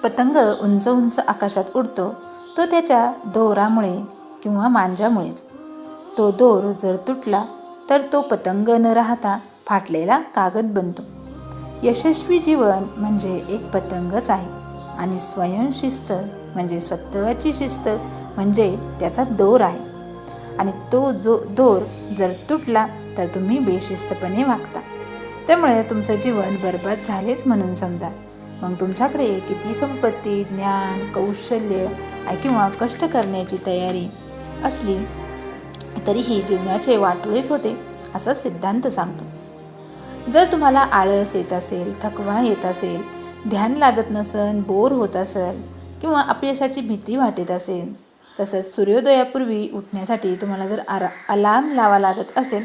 पतंग उंच उंच आकाशात उडतो तो त्याच्या दोरामुळे किंवा मांजामुळेच. तो दोर जर तुटला तर तो पतंग न राहता फाटलेला कागद बनतो. यशस्वी जीवन म्हणजे एक पतंगच आहे आणि स्वयंशिस्त म्हणजे स्वतःची शिस्त म्हणजे त्याचा दोर आहे. आणि तो दोर जर तुटला तर तुम्ही बेशिस्तपणे वागता. त्यामुळे तुमचं जीवन बरबाद झालेच म्हणून समजा. मग तुमच्याकडे किती संपत्ती, ज्ञान, कौशल्य किंवा कष्ट करण्याची तयारी असली तरीही जीवनाचे वाटोळेच होते असा सिद्धांत सांगतो. जर तुम्हाला आळस येत असेल, थकवा येत असेल, ध्यान लागत नसेल, बोर होत असेल किंवा अपयशाची भीती वाटत असेल, तसंच सूर्योदयापूर्वी उठण्यासाठी तुम्हाला जर अलार्म लावा लागत असेल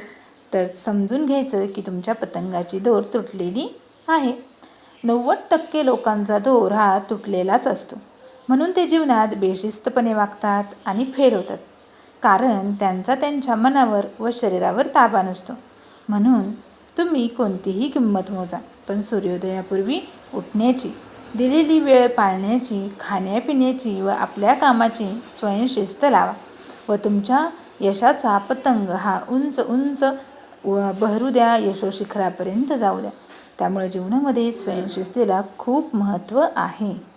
तर समजून घ्यायचं की तुमच्या पतंगाची दोर तुटलेली आहे. 90% लोकांचा दोर हा तुटलेलाच असतो. म्हणून ते जीवनात बेशिस्तपणे वागतात आणि फेल होतात. कारण त्यांचा त्यांच्या मनावर व शरीरावर ताबा नसतो. म्हणून तुम्ही कोणतीही किंमत मोजा, पण सूर्योदयापूर्वी उठण्याची, दिलेली वेळ पाळण्याची, खाण्यापिण्याची व आपल्या कामाची स्वयंशिस्त लावा व तुमच्या यशाचा पतंग हा उंच उंच बहरू द्या, यशोशिखरापर्यंत जाऊ द्या. त्यामुळे जीवनामध्ये स्वयंशिस्तीला खूप महत्त्व आहे.